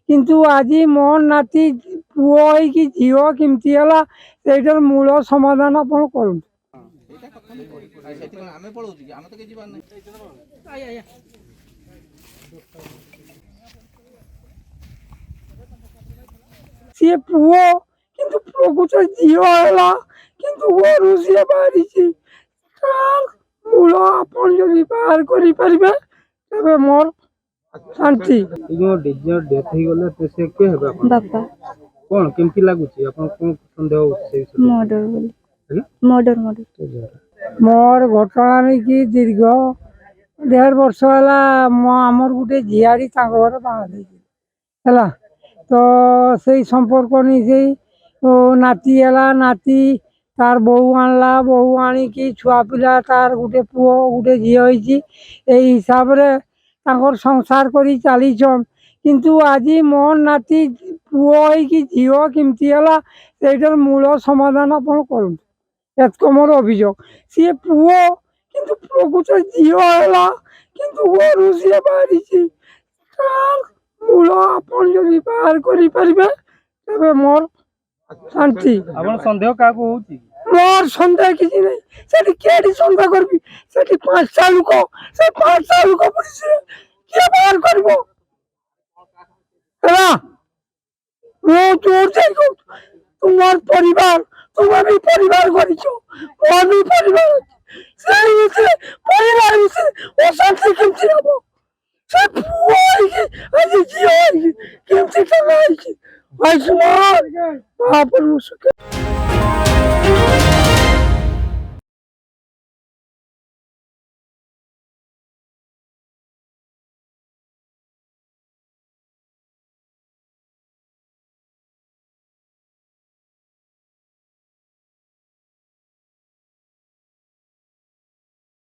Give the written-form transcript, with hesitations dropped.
କିନ୍ତୁ ଆଜି ମୋ ନାତି ପୁଅ ହେଇକି ଝିଅ କେମିତି ହେଲା ସେଇଟାର ମୂଳ ସମାଧାନ ଆପଣ କରନ୍ତୁ। ସିଏ ପୁଅ କିନ୍ତୁ ପ୍ରକୃତ ଝିଅ ହେଲା କିନ୍ତୁ ଘରୁ ସିଏ ବାହାରିଛି। ମୂଳ ଆପଣ ଯଦି ବାହାର କରିପାରିବେ ତେବେ ମୋର ଶାନ୍ତି। ଡେଥ୍ ହେଇଗଲେ ସେ କିଏ ହେବେ ଆପଣ? ବାପା କଣ କେମିତି ଲାଗୁଛି ଆପଣ କଣ ସନ୍ଦେହ ହଉଛି? ମର୍ଡର ବୋଲି ମର୍ଡର ମୋର ଘଟଣା ନେଇକି ଦୀର୍ଘ 1.5 ବର୍ଷ ହେଲା ଆମର ଗୋଟେ ଝିଆରୀ ତାଙ୍କ ଘରେ ବାହା ଦେଇଛି ହେଲା। ତ ସେଇ ସମ୍ପର୍କ ନେଇ ସେଇ ନାତି ହେଲା। ନାତି ତାର ବୋହୂ ଆଣିଲା, ବୋହୂ ଆଣିକି ଛୁଆ ପିଲା ତାର ଗୋଟେ ପୁଅ ଗୋଟେ ଝିଅ ହେଇଛି। ଏଇ ହିସାବରେ ତାଙ୍କର ସଂସାର କରି ଚାଲିଛନ୍। କିନ୍ତୁ ଆଜି ମୋ ନାତି ପୁଅ ହେଇକି ଝିଅ କେମିତି ହେଲା ସେଇଟାର ମୂଳ ସମାଧାନ ଆପଣ କରନ୍ତୁ। ଏତକ ମୋର ଅଭିଯୋଗ। ସିଏ ପୁଅ କିନ୍ତୁ ପ୍ରକୃତ ଝିଅ ହେଲା କିନ୍ତୁ ଘରୁ ସିଏ ବାହାରିଛି। ମୂଳ ଆପଣ ଯଦି ବାହାର କରିପାରିବେ ତେବେ ମୋର ଶାନ୍ତି। ଆପଣ ସନ୍ଦେହ କାହାକୁ ହଉଛି? ମୋର ସନ୍ଦେହ କିଛି ନାହିଁ। ସେଠି କିଏ ସନ୍ଦେହ କରିବି? ସେଠି 5ଟା ଲୋକ, ସେ 5ଟା ଲୋକ ପୁଲିସରେ କିଏ ବାହାର କରିବ ହେଲା। ମୁଁ ଜୋର ଯାଇ କହୁଛୁ ତୁମର ପରିବାର, ତୁମେ ବି ପରିବାର କରିଛ, ମୋର ବି ପରିବାର ଅଛି। ସେଇ ଭିତରେ ପରିବାର ଭିତରେ ଅଶାନ୍ତି କେମିତି ହବ? ସେ ପୁଅ ହେଇକି ଆଜି ଝିଅ ହେଇକି କେମିତି ଟଙ୍କା ହେଇଛି? ମହାପ୍ରଭୁ